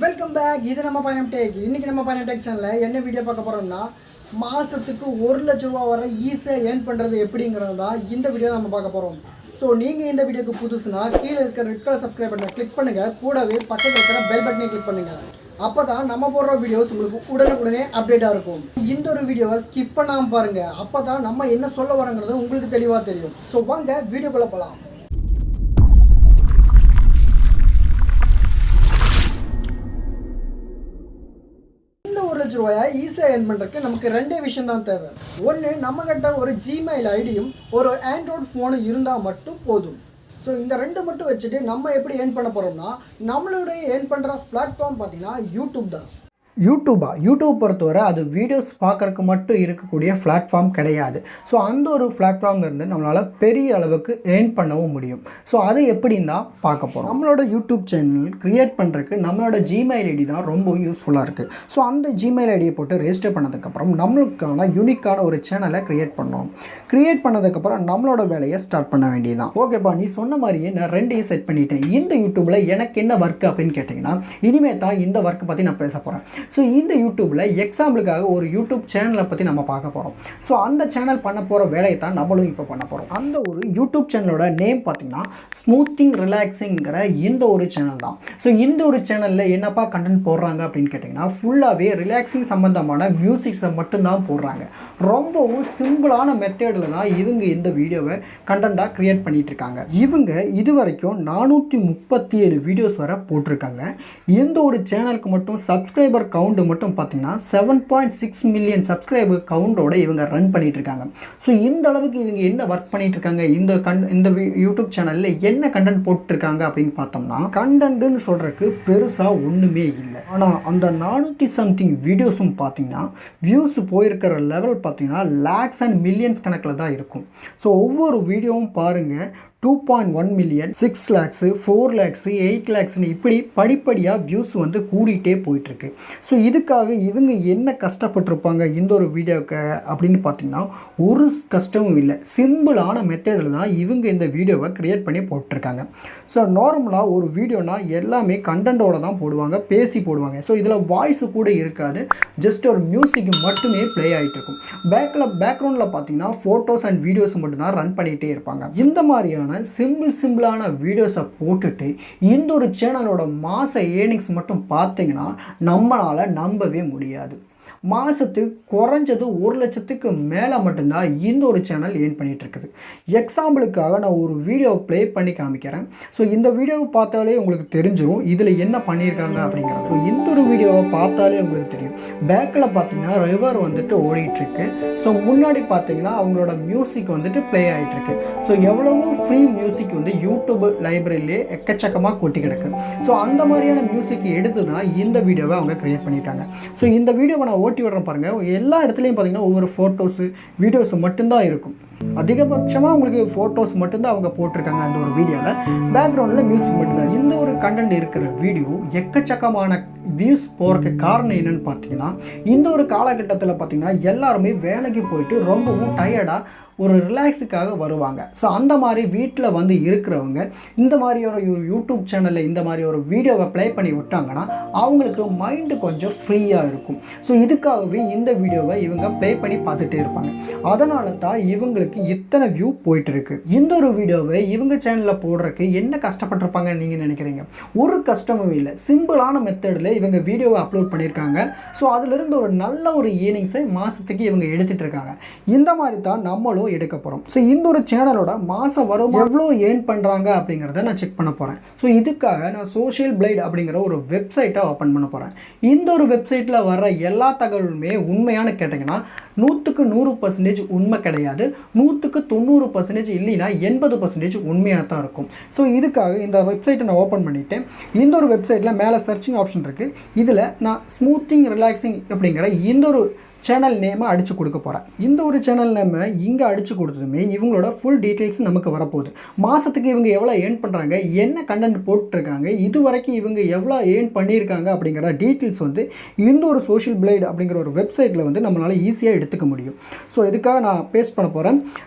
Welcome back. இது நம்ம பயணம் டேக். இன்றைக்கி நம்ம பயணம் டேக் சேனலில் என்ன வீடியோ பார்க்க போகிறோம்னா, மாதத்துக்கு 1 லட்ச ரூபா வர ஈஸியாக ஏர்ன் பண்ணுறது எப்படிங்கிறது தான் இந்த வீடியோ நம்ம பார்க்க போகிறோம். ஸோ நீங்கள் இந்த வீடியோக்கு புதுசுனா கீழே இருக்கிற ரெட் கலர் சப்ஸ்கிரைப் பட்டனை கிளிக் பண்ணுங்கள். கூடவே பக்கத்தில் இருக்கிற பெல் பட்டனை கிளிக் பண்ணுங்கள். அப்போ தான் நம்ம போடுற வீடியோஸ் உங்களுக்கு உடனுக்குடனே அப்டேட்டாக இருக்கும். இந்த ஒரு வீடியோவை ஸ்கிப் பண்ணாமல் பாருங்கள். அப்போ தான் நம்ம என்ன சொல்ல வரோங்கிறது உங்களுக்கு தெளிவாக தெரியும். ஸோ வாங்க வீடியோக்குள்ளே போகலாம். ரூபாயா ஈஸியாக ஏர்ன் பண்ணுறதுக்கு நமக்கு ரெண்டே விஷயம் தான் தேவை. ஒன்று, நம்ம கிட்ட ஒரு ஜிமெயில் ஐடியும் ஒரு ஆண்ட்ராய்டு ஃபோனும் இருந்தால் மட்டும் போதும். ஸோ இந்த ரெண்டு மட்டும் வச்சுட்டு நம்ம எப்படி ஏர்ன் பண்ண போகிறோம்னா, நம்மளுடைய ஏர்ன் பண்ணுற பிளாட்ஃபார்ம் பார்த்தீங்கன்னா யூடியூப் தான். யூடியூப் பொறுத்தவரை அது வீடியோஸ் பார்க்குறக்கு மட்டும் இருக்கக்கூடிய பிளாட்ஃபார்ம் கிடையாது. ஸோ அந்த ஒரு பிளாட்ஃபார்ம்லேருந்து நம்மளால் பெரிய அளவுக்கு ஏர்ன் பண்ணவும் முடியும். ஸோ அது எப்படின்னு தான் பார்க்க போகிறோம். நம்மளோட யூடியூப் சேனல் க்ரியேட் பண்ணுறதுக்கு நம்மளோட ஜிமெயில் ஐடி தான் ரொம்ப யூஸ்ஃபுல்லாக இருக்குது. ஸோ அந்த ஜிமெயில் ஐடியை போட்டு ரெஜிஸ்டர் பண்ணதுக்கப்புறம் நம்மளுக்கான யூனிக்கான ஒரு சேனலை க்ரியேட் பண்ணோம். க்ரியேட் பண்ணதுக்கப்புறம் நம்மளோட வேலையை ஸ்டார்ட் பண்ண வேண்டியதுதான். ஓகேப்பா, நீ சொன்ன மாதிரியே நான் ரெண்டையும் செட் பண்ணிட்டேன். இந்த யூடியூப்பில் எனக்கு என்ன ஒர்க் அப்படின்னு கேட்டிங்கன்னா, இனிமேல் தான் இந்த ஒர்க்கை பற்றி நான் பேச போகிறேன். ஸோ இந்த யூடியூப்பில் எக்ஸாம்பிளுக்காக ஒரு யூடியூப் சேனலை பற்றி நம்ம பார்க்க போகிறோம். ஸோ அந்த சேனல் பண்ண போகிற வேலையை தான் நம்மளும் இப்போ பண்ண போகிறோம். அந்த ஒரு யூடியூப் சேனலோட நேம் பார்த்திங்கன்னா ஸ்மூத்திங் ரிலாக்ஸிங்கிற இந்த ஒரு சேனல் தான். ஸோ இந்த ஒரு சேனலில் என்னப்பா கண்டென்ட் போடுறாங்க அப்படின்னு கேட்டிங்கன்னா, ஃபுல்லாகவே ரிலாக்ஸிங் சம்மந்தமான மியூசிக்ஸை மட்டும்தான் போடுறாங்க. ரொம்பவும் சிம்பிளான மெத்தடில் தான் இவங்க இந்த வீடியோவை கண்டென்ட்டாக க்ரியேட் பண்ணிகிட்டு இருக்காங்க. இவங்க இது வரைக்கும் 437 வீடியோஸ் வரை போட்டிருக்காங்க. இந்த ஒரு சேனலுக்கு மட்டும் சப்ஸ்கிரைபர் கவுண்ட் மட்டும் பார்த்தீங்கன்னா 7.6 மில்லியன் சப்ஸ்கிரைபர் கவுண்டோட இவங்க ரன் பண்ணிட்டு இருக்காங்க. ஸோ இந்த அளவுக்கு இவங்க என்ன ஒர்க் பண்ணிட்டு இருக்காங்க, இந்த யூடியூப் சேனலில் என்ன கண்டென்ட் போட்டுருக்காங்க அப்படின்னு பார்த்தோம்னா, கண்டென்ட்னு சொல்கிறதுக்கு பெருசாக ஒன்றுமே இல்லை. ஆனால் அந்த 400 சம்திங் வீடியோஸும் பார்த்தீங்கன்னா வியூஸ் போயிருக்கிற லெவல் பார்த்தீங்கன்னா லேக்ஸ் அண்ட் மில்லியன்ஸ் கணக்கில் தான் இருக்கும். ஸோ ஒவ்வொரு வீடியோவும் பாருங்கள், 2.1 மில்லியன், 6 லேக்ஸு, 4 லேக்ஸு, 8 லேக்ஸ்னு இப்படி படிப்படியாக வியூஸ் வந்து கூடிகிட்டே போயிட்டுருக்கு. ஸோ இதுக்காக இவங்க என்ன கஷ்டப்பட்டிருப்பாங்க இந்த ஒரு வீடியோவுக்கு அப்படின்னு பார்த்திங்கன்னா, ஒரு கஷ்டமும் இல்லை. சிம்பிளான மெத்தடில் தான் இவங்க இந்த வீடியோவை க்ரியேட் பண்ணி போட்டிருக்காங்க. ஸோ நார்மலாக ஒரு வீடியோனா எல்லாமே கண்டென்ட்டோடு தான் போடுவாங்க, பேசி போடுவாங்க. ஸோ இதில் வாய்ஸு கூட இருக்காது, ஜஸ்ட் ஒரு மியூசிக் மட்டுமே ப்ளே ஆகிட்டு இருக்கும். பேக்ரவுண்டில் பார்த்தீங்கன்னா ஃபோட்டோஸ் அண்ட் வீடியோஸ் மட்டும்தான் ரன் பண்ணிகிட்டே இருப்பாங்க. இந்த மாதிரியான சிம்பிளான வீடியோஸை போட்டுட்டு இந்த ஒரு சேனலோட மாச ஏர்னிங்ஸ் மட்டும் பார்த்தீங்கன்னா நம்மளால் நம்பவே முடியாது. மாதத்துக்கு குறைஞ்சது 1 லட்சத்துக்கு மேலே மட்டும்தான் இந்த ஒரு சேனல் ஏர்ன் பண்ணிகிட்டு இருக்குது. எக்ஸாம்பிளுக்காக நான் ஒரு வீடியோ ப்ளே பண்ணி காமிக்கிறேன். ஸோ இந்த வீடியோவை பார்த்தாலே உங்களுக்கு தெரிஞ்சிடும் இதில் என்ன பண்ணியிருக்காங்க அப்படிங்கிறது. ஸோ இந்த ஒரு வீடியோவை பார்த்தாலே உங்களுக்கு தெரியும். பேக்கில் பார்த்தீங்கன்னா ரிவர் வந்துட்டு ஓடிட்டுருக்கு. ஸோ முன்னாடி பார்த்தீங்கன்னா அவங்களோட மியூசிக் வந்துட்டு ப்ளே ஆகிட்டுருக்கு. ஸோ எவ்வளவோ ஃப்ரீ மியூசிக் வந்து யூடியூப் லைப்ரரியிலே எக்கச்சக்கமாக கொட்டி கிடக்கு. ஸோ அந்த மாதிரியான மியூசிக் எடுத்து தான் இந்த வீடியோவை அவங்க க்ரியேட் பண்ணியிருக்காங்க. ஸோ இந்த வீடியோவை நான் ஓட்டி விடுறேன் பாருங்கள். எல்லா இடத்துலையும் பார்த்தீங்கன்னா ஒவ்வொரு ஃபோட்டோஸு வீடியோஸு மட்டும்தான் இருக்கும். அதிகபட்சமாக உங்களுக்கு ஃபோட்டோஸ் மட்டும்தான் அவங்க போட்டிருக்காங்க. அந்த ஒரு வீடியோவில் பேக்ரவுண்டில் மியூசிக் மட்டும்தான். இந்த ஒரு கண்டென்ட் இருக்கிற வீடியோ எக்கச்சக்கமான வியூஸ் போகிறதுக்கு காரணம் என்னென்னு பார்த்தீங்கன்னா, இந்த ஒரு காலகட்டத்தில் பார்த்தீங்கன்னா எல்லாருமே வேலைக்கு போயிட்டு ரொம்பவும் டயர்டாக ஒரு ரிலாக்ஸுக்காக வருவாங்க. ஸோ அந்த மாதிரி வீட்டில் வந்து இருக்கிறவங்க இந்த மாதிரி ஒரு யூடியூப் சேனலில் இந்த மாதிரி ஒரு வீடியோவை ப்ளே பண்ணி விட்டாங்கன்னா அவங்களுக்கு மைண்டு கொஞ்சம் ஃப்ரீயாக இருக்கும். ஸோ இதுக்காகவே இந்த வீடியோவை இவங்க ப்ளே பண்ணி பார்த்துட்டே இருப்பாங்க. அதனால தான் இவங்களுக்கு இத்தனை வியூ போயிட்டு இருக்கு. இந்த ஒரு வீடியோவை இவங்க சேனலில் போடுறதுக்கு என்ன கஷ்டப்பட்டிருப்பாங்கன்னு நீங்கள் நினைக்கிறீங்க? ஒரு கஷ்டமும் இல்லை. சிம்பிளான மெத்தடில் இவங்க வீடியோவை அப்லோட் பண்ணியிருக்காங்க. ஸோ அதிலிருந்து ஒரு நல்ல ஒரு ஏர்னிங்ஸை மாதத்துக்கு இவங்க எடுத்துகிட்டு இருக்காங்க. இந்த மாதிரி தான் நம்மளும் எடுக்க போகிறோம். ஸோ இந்த ஒரு சேனலோட மாதம் வரும் எவ்வளோ ஏர்ன் பண்ணுறாங்க அப்படிங்கிறத நான் செக் பண்ண போகிறேன். ஸோ இதுக்காக நான் சோஷியல் பிளைட் அப்படிங்கிற ஒரு வெப்சைட்டை ஓப்பன் பண்ண போகிறேன். இந்த ஒரு வெப்சைட்டில் வர எல்லா தகவலுமே உண்மையான கேட்டிங்கன்னா 100க்கு 100% உண்மை கிடையாது. 100க்கு 90% இல்லைன்னா 80% உண்மையாக தான் இருக்கும். ஸோ இதுக்காக இந்த வெப்சைட்டை நான் ஓப்பன் பண்ணிவிட்டேன். இந்த ஒரு வெப்சைட்டில் மேலே சர்ச்சிங் ஆப்ஷன் இருக்குது. இதில் நான் ஸ்மூத்திங் ரிலாக்ஸிங் அப்படிங்கிற இந்த ஒரு சேனல் நேமை அடித்து கொடுக்க போகிறேன். இந்த ஒரு சேனல் நேமை இங்கே அடித்து கொடுத்ததுமே இவங்களோட ஃபுல் டீட்டெயில்ஸ் நமக்கு வரப்போகுது. மாதத்துக்கு இவங்க எவ்வளோ ஏர்ன் பண்ணுறாங்க, என்ன கண்டென்ட் போட்டுருக்காங்க, இது வரைக்கும் இவங்க எவ்வளோ ஏர்ன் பண்ணியிருக்காங்க அப்படிங்கிற டீட்டெயில்ஸ் வந்து இந்த ஒரு சோஷியல் பிளேட் அப்படிங்கிற ஒரு வெப்சைட்டில் வந்து நம்மளால் ஈஸியாக எடுத்துக்க முடியும். ஸோ இதுக்காக நான் பேஸ்ட் பண்ண போகிறேன்.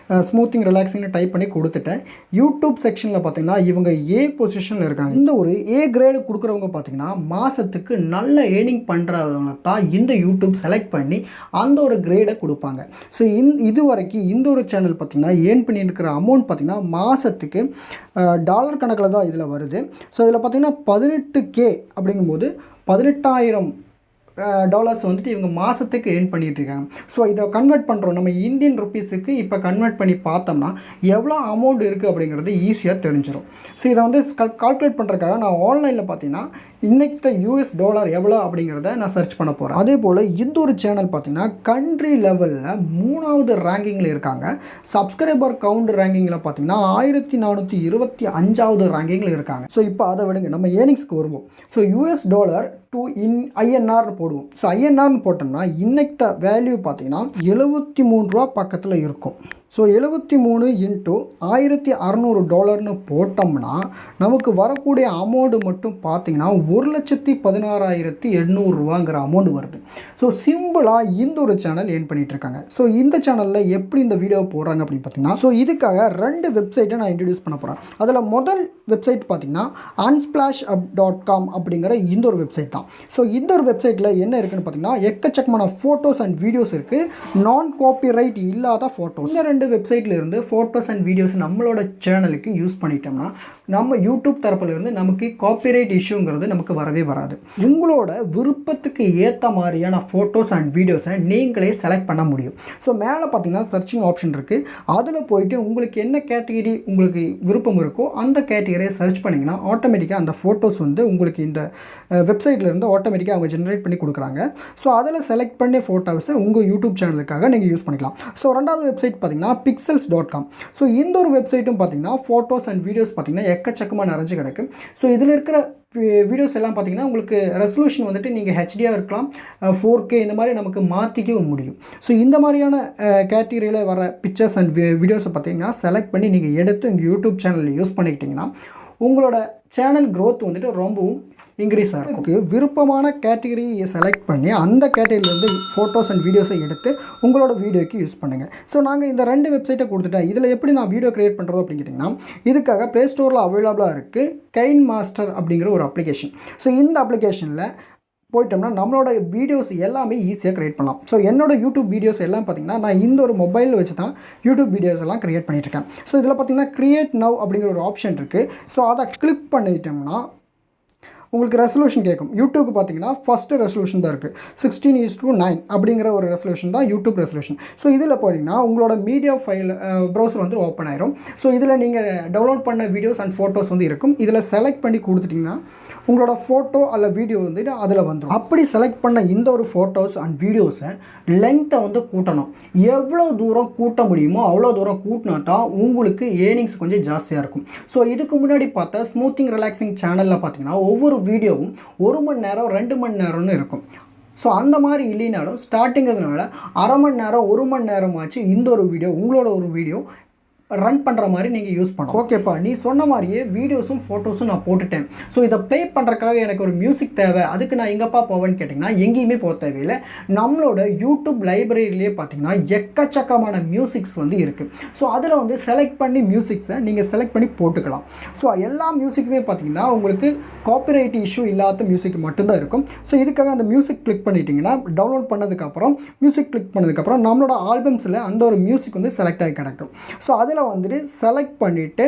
ஸ்மூத்திங் ரிலாக்ஸிங்னு டைப் பண்ணி கொடுத்துட்டேன். யூடியூப் செக்ஷனில் பார்த்தீங்கன்னா இவங்க ஏ பொசிஷனில் இருக்காங்க. இந்த ஒரு ஏ கிரேடு கொடுக்குறவங்க பார்த்தீங்கன்னா மாதத்துக்கு நல்ல ஏர்னிங் பண்ணுறவங்க தான் இந்த யூடியூப் செலக்ட் பண்ணி அந்த ஒரு கிரேடை கொடுப்பாங்க. ஸோ இது வரைக்கும் இந்த ஒரு சேனல் பார்த்திங்கன்னா ஏர்ன் பண்ணியிருக்கிற அமௌண்ட் பார்த்திங்கன்னா மாதத்துக்கு டாலர் கணக்கில் தான் இதில் வருது. ஸோ இதில் பார்த்திங்கன்னா 18K அப்படிங்கும்போது 18,000 டாலர்ஸ் வந்துட்டு இவங்க மாதத்துக்கு ஏர்ன் பண்ணிகிட்ருக்காங்க. ஸோ இதை கன்வெர்ட் பண்ணுறோம் நம்ம இந்தியன் ருப்பீஸுக்கு. இப்போ கன்வெர்ட் பண்ணி பார்த்தோம்னா எவ்வளோ அமௌண்ட் இருக்குது அப்படிங்கிறது ஈஸியாக தெரிஞ்சிடும். ஸோ இதை வந்து கால்குலேட் பண்ணுறதுக்காக நான் ஆன்லைனில் பார்த்தீங்கன்னா இன்றைக்கி US டாலர் எவ்வளோ அப்படிங்கிறத நான் சர்ச் பண்ண போகிறேன். அதே போல் இந்த ஒரு சேனல் பார்த்திங்கன்னா கண்ட்ரி லெவலில் 3வது ரேங்கிங்கில் இருக்காங்க. சப்ஸ்கிரைபர் கவுண்ட் ரேங்கிங்கில் பார்த்திங்கன்னா 1425வது ரேங்கிங்கில் இருக்காங்க. ஸோ இப்போ அதை விடுங்க, நம்ம ஏர்னிங்ஸ்க்கு வருவோம். ஸோ US டாலர் டு INRனு போடுவோம். ஸோ INRனு போட்டோம்னா இன்னைக்கு வேல்யூ பார்த்திங்கன்னா 73 ரூபா பக்கத்தில் இருக்கும். ஸோ 73 இன்ட்டு $1600 போட்டோம்னா நமக்கு வரக்கூடிய அமௌண்ட்டு மட்டும் பார்த்திங்கன்னா 1,16,800 அமௌண்ட் வருது. ஸோ சிம்பிளாக இந்த ஒரு சேனல் ஏர்ன் பண்ணிகிட்ருக்காங்க. ஸோ இந்த சேனலில் எப்படி இந்த வீடியோ போடுறாங்க அப்படின்னு பார்த்தீங்கன்னா, ஸோ இதுக்காக 2 வெப்சைட்டை நான் இன்ட்ரடியூஸ் பண்ண போகிறேன். அதில் முதல் வெப்சைட் பார்த்திங்கன்னா unsplash.com அப்படிங்கிற இந்த ஒரு வெப்சைட் தான். ஸோ இந்த ஒரு வெப்சைட்டில் என்ன இருக்குதுன்னு பார்த்தீங்கன்னா எக்கச்சக்கமான ஃபோட்டோஸ் அண்ட் வீடியோஸ் இருக்குது. நான் காப்பிரைட் இல்லாத ஃபோட்டோஸ். இந்த 2 வெப்சைட்டில் இருந்து ஃபோட்டோஸ் அண்ட் வீடியோஸ் நம்மளோட சேனலுக்கு யூஸ் பண்ணிட்டோம்னா நம்ம யூடியூப் தரப்பிலிருந்து நமக்கு காப்பிரைட் இஷ்யூங்கிறது நமக்கு வரவே வராது. உங்களோட விருப்பத்துக்கு ஏற்ற மாதிரியான ஃபோட்டோஸ் அண்ட் வீடியோஸை நீங்களே செலக்ட் பண்ண முடியும். ஸோ மேலே பார்த்தீங்கன்னா சர்ச்சிங் ஆப்ஷன் இருக்குது. அதில் போயிட்டு உங்களுக்கு என்ன கேட்டகரி உங்களுக்கு விருப்பம் இருக்கோ அந்த கேட்டகரியை சர்ச் பண்ணிங்கன்னா ஆட்டோமேட்டிக்காக அந்த ஃபோட்டோஸ் வந்து உங்களுக்கு இந்த வெப்சைட்லேருந்து ஆட்டோமேட்டிக்காக அவங்க ஜென்ரேட் பண்ணி கொடுக்குறாங்க. ஸோ அதில் செலக்ட் பண்ணி ஃபோட்டோஸை உங்கள் யூடியூப் சேனலுக்காக நீங்கள் யூஸ் பண்ணிக்கலாம். ஸோ 2வது வெப்சைட் பார்த்தீங்கன்னா pixels.com. ஸோ இந்த ஒரு வெப்சைட்டும் பார்த்தீங்கன்னா ஃபோட்டோஸ் அண்ட் வீடியோஸ் பார்த்தீங்கன்னா எக்கச்சக்கமாக நிறைஞ்சு கிடக்கு. ஸோ இதில் இருக்கிற வீடியோஸ் எல்லாம் பார்த்தீங்கன்னா உங்களுக்கு ரெசல்யூஷன் வந்துட்டு நீங்கள் ஹெச்டியாக இருக்கலாம், 4K இந்த மாதிரி நமக்கு மாற்றிக்கவும் முடியும். ஸோ இந்த மாதிரியான கேட்டகரியில் வர பிக்சர்ஸ் அண்ட் வீடியோஸை பார்த்தீங்கன்னா செலக்ட் பண்ணி நீங்கள் எடுத்து உங்கள் யூடியூப் சேனலில் யூஸ் பண்ணிக்கிட்டிங்கன்னா உங்களோட சேனல் க்ரோத் வந்துட்டு ரொம்பவும் இன்க்ரீஸ் ஆகும். விருப்பமான கேட்டகரியை செலக்ட் பண்ணி அந்த கேட்டகரியிலேருந்து ஃபோட்டோஸ் அண்ட் வீடியோஸை எடுத்து உங்களோட வீடியோக்கு யூஸ் பண்ணுங்கள். ஸோ நாங்கள் இந்த 2 வெப்சைட்டை கொடுத்துட்டேன். இதில் எப்படி நான் வீடியோ க்ரியேட் பண்ணுறது அப்படின்னு கேட்டிங்கன்னா இதுக்காக ப்ளே ஸ்டோரில் அவைலபிளாக இருக்குது KineMaster அப்படிங்கிற ஒரு அப்ளிகேஷன். ஸோ இந்த அப்ளிகேஷனில் போயிட்டோம்னா நம்மளோட வீடியோஸ் எல்லாமே ஈஸியாக க்ரியேட் பண்ணலாம். ஸோ என்னோடய யூடியூப் வீடியோஸ் எல்லாம் பார்த்திங்கன்னா நான் இந்த ஒரு மொபைலில் வச்சு தான் யூடியூப் வீடியோஸ் எல்லாம் க்ரியேட் பண்ணிகிட்ருக்கேன். ஸோ இதில் பார்த்திங்கன்னா க்ரியேட் நவ் அப்படிங்கிற ஒரு ஆப்ஷன் இருக்குது. ஸோ அதை கிளிக் பண்ணிட்டோம்னா உங்களுக்கு ரெசல்யூஷன் கேட்கும். யூடியூப்க்கு பார்த்தீங்கன்னா ஃபஸ்ட்டு ரெசல்யூஷன் தான் இருக்குது, 16:9 அப்படிங்கிற ஒரு ரெசல்யூஷன் தான் யூடியூப் ரெசல்யூஷன். ஸோ இதில் போட்டிங்கன்னா உங்களோட மீடியா ஃபைல் ப்ரௌசர் வந்து ஓப்பன் ஆயிரும். ஸோ இதில் நீங்கள் டவுன்லோட் பண்ண வீடியோஸ் அண்ட் ஃபோட்டோஸ் வந்து இருக்கும். இதில் செலக்ட் பண்ணி கொடுத்துட்டிங்கன்னா உங்களோட ஃபோட்டோ அல்ல வீடியோ வந்துட்டு அதில் வந்துடும். அப்படி செலக்ட் பண்ண இந்த ஒரு ஃபோட்டோஸ் அண்ட் வீடியோஸை லென்த்தை வந்து கூட்டணும். எவ்வளோ தூரம் கூட்ட முடியுமோ அவ்வளோ தூரம் கூட்டினா தான் உங்களுக்கு ஏர்னிங்ஸ் கொஞ்சம் ஜாஸ்தியாக இருக்கும். ஸோ இதுக்கு முன்னாடி பார்த்தா ஸ்மூத்திங் ரிலாக்ஸிங் சேனலில் பார்த்தீங்கன்னா ஒவ்வொரு வீடியோவும் 1 மணி நேரம் 2 மணி நேரம்னு இருக்கும். ஸோ அந்த மாதிரி இல்லைனாலும் ஸ்டார்டிங்கிறதுனால 1/2 மணி நேரம் 1 மணி நேரமாச்சு இந்த ஒரு வீடியோ உங்களோட ஒரு வீடியோ ரன் பண்ணுற மாதிரி நீங்கள் யூஸ் பண்ணலாம். ஓகேப்பா, நீ சொன்ன மாதிரியே வீடியோஸும் ஃபோட்டோஸும் நான் போட்டுட்டேன். ஸோ இதை ப்ளே பண்ணுறதுக்காக எனக்கு ஒரு மியூசிக் தேவை, அதுக்கு நான் எங்கேப்பா போவேன்னு கேட்டிங்கன்னா எங்கேயுமே போக தேவையில்லை. நம்மளோட யூடியூப் லைப்ரரியிலே பார்த்தீங்கன்னா எக்கச்சக்கமான மியூசிக்ஸ் வந்து இருக்குது. ஸோ அதில் வந்து செலக்ட் பண்ணி மியூசிக்ஸை நீங்கள் செலக்ட் பண்ணி போட்டுக்கலாம். ஸோ எல்லா மியூசிக்குமே பார்த்தீங்கன்னா உங்களுக்கு காப்பிரைட் இஷ்யூ இல்லாத மியூசிக் மட்டும்தான் இருக்கும். ஸோ இதுக்காக அந்த மியூசிக் கிளிக் பண்ணிட்டீங்கன்னா டவுன்லோட் பண்ணதுக்கப்புறம் மியூசிக் கிளிக் பண்ணதுக்கப்புறம் நம்மளோட ஆல்பம்ஸில் அந்த ஒரு மியூசிக் வந்து செலக்ட் ஆகி கிடக்கும். ஸோ அதில் வந்துட்டு செலக்ட் பண்ணிவிட்டு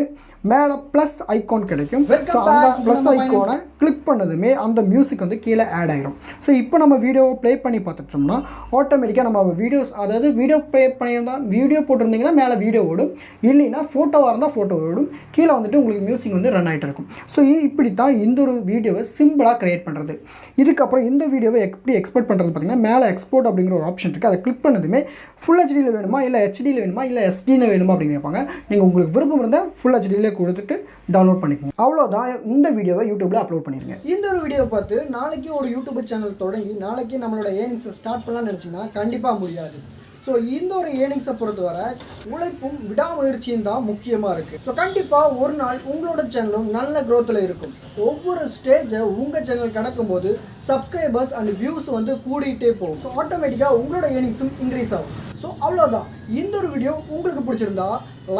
மேலே ப்ளஸ் ஐக்கான் கிடைக்கும். ஸோ அந்த ப்ளஸ் ஐக்கானை கிளிக் பண்ணதுமே அந்த மியூசிக் வந்து கீழே ஆட் ஆயிரும். ஸோ இப்போ நம்ம வீடியோவை ப்ளே பண்ணி பார்த்துட்டோம்னா ஆட்டோமேட்டிக்காக நம்ம வீடியோஸ், அதாவது வீடியோ ப்ளே பண்ணியிருந்தால் வீடியோ போட்டிருந்தீங்கன்னா மேலே வீடியோ ஓடும், இல்லைன்னா ஃபோட்டோவாக இருந்தால் ஃபோட்டோ ஓடும், கீழே வந்துட்டு உங்களுக்கு மியூசிக் வந்து ரன் ஆகிட்டு இருக்கும். ஸோ இப்படி தான் இந்த ஒரு வீடியோவை சிம்பிளாக க்ரியேட் பண்ணுறது. இதுக்கப்புறம் இந்த வீடியோவை எப்படி எக்ஸ்போர்ட் பண்ணுறது பார்த்தீங்கன்னா மேலே எக்ஸ்போர்ட் அப்படிங்கிற ஒரு ஆப்ஷன் இருக்குது. அதை கிளிக் பண்ணதுமே ஃபுல் ஹெச்டியில் வேணுமா இல்லை ஹெச்டியில் வேணுமா இல்லை எஸ்டியில் வேணுமா அப்படின்னு கேட்பாங்க. கொடுத்துருக்காங்க. நீங்கள் உங்களுக்கு விருப்பம் இருந்தால் ஃபுல் ஹெச்டியிலே கொடுத்துட்டு டவுன்லோட் பண்ணிக்கோங்க. அவ்வளோதான், இந்த வீடியோவை யூடியூப்பில் அப்லோட் பண்ணிடுங்க. இந்த ஒரு வீடியோவை பார்த்து நாளைக்கு ஒரு யூடியூப் சேனல் தொடங்கி நாளைக்கு நம்மளோட ஏர்னிங்ஸை ஸ்டார்ட் பண்ணலாம்னு நினச்சிங்கன்னா கண்டிப்பாக முடியாது. ஸோ இந்த ஒரு ஏர்னிங்ஸை பொறுத்தவரை உழைப்பும் விடாமுயற்சியும் தான் முக்கியமாக இருக்குது. ஸோ கண்டிப்பாக ஒரு நாள் உங்களோட சேனலும் நல்ல க்ரோத்தில் இருக்கும். ஒவ்வொரு ஸ்டேஜை உங்கள் சேனல் கடக்கும்போது சப்ஸ்கிரைபர்ஸ் அண்ட் வியூஸ் வந்து கூடிகிட்டே போகும். ஸோ ஆட்டோமேட்டிக்காக உங்களோட ஏர்னிங்ஸும் இன்க்ரீஸ் ஆகும். ஸோ அவ்வளோதான், இந்த ஒரு வீடியோ உங்களுக்கு பிடிச்சிருந்தா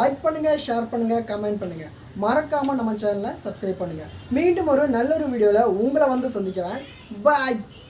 லைக் பண்ணுங்கள், ஷேர் பண்ணுங்கள், கமெண்ட் பண்ணுங்கள். மறக்காமல் நம்ம சேனலை சப்ஸ்கிரைப் பண்ணுங்கள். மீண்டும் ஒரு நல்ல ஒரு வீடியோவில் உங்களை வந்து சந்திக்கிறேன். பாய்.